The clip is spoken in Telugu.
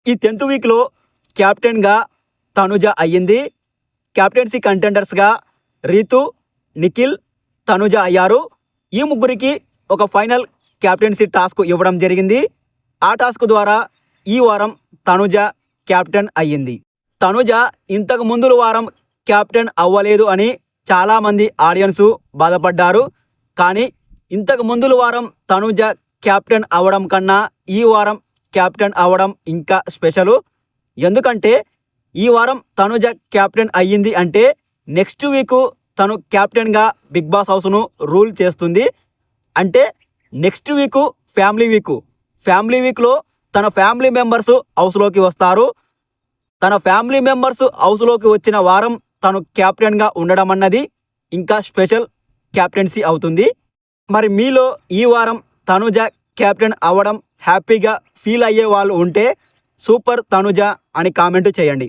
ఈ 10th వీక్లో కెప్టెన్గా తనుజ అయ్యింది. కెప్టెన్సీ కంటెండర్స్గా రీతు, నిఖిల్, తనుజ అయ్యారు. ఈ ముగ్గురికి ఒక ఫైనల్ కెప్టెన్సీ టాస్క్ ఇవ్వడం జరిగింది. ఆ టాస్క్ ద్వారా ఈ వారం తనుజ కెప్టెన్ అయ్యింది. తనుజ ఇంతకు ముందు వారం కెప్టెన్ అవ్వలేదు అని చాలామంది ఆడియన్స్ బాధపడ్డారు. కానీ ఇంతకు ముందు వారం తనుజ కెప్టెన్ అవ్వడం కన్నా ఈ వారం కెప్టెన్ అవ్వడం ఇంకా స్పెషల్. ఎందుకంటే ఈ వారం తనుజ కెప్టెన్ అయ్యింది అంటే నెక్స్ట్ వీక్ తను కెప్టెన్గా బిగ్ బాస్ హౌస్ను రూల్ చేస్తుంది. అంటే నెక్స్ట్ వీక్ ఫ్యామిలీ వీక్లో తన ఫ్యామిలీ మెంబర్స్ హౌస్లోకి వస్తారు. తన ఫ్యామిలీ మెంబర్స్ హౌస్లోకి వచ్చిన వారం తను కెప్టెన్గా ఉండడం అన్నది ఇంకా స్పెషల్ కెప్టెన్సీ అవుతుంది. మరి మీలో ఈ వారం తనుజ కెప్టెన్ అవ్వడం హ్యాపీగా ఫీల్ అయ్యే వాళ్ళు ఉంటే సూపర్ తనుజ అని కామెంట్ చేయండి.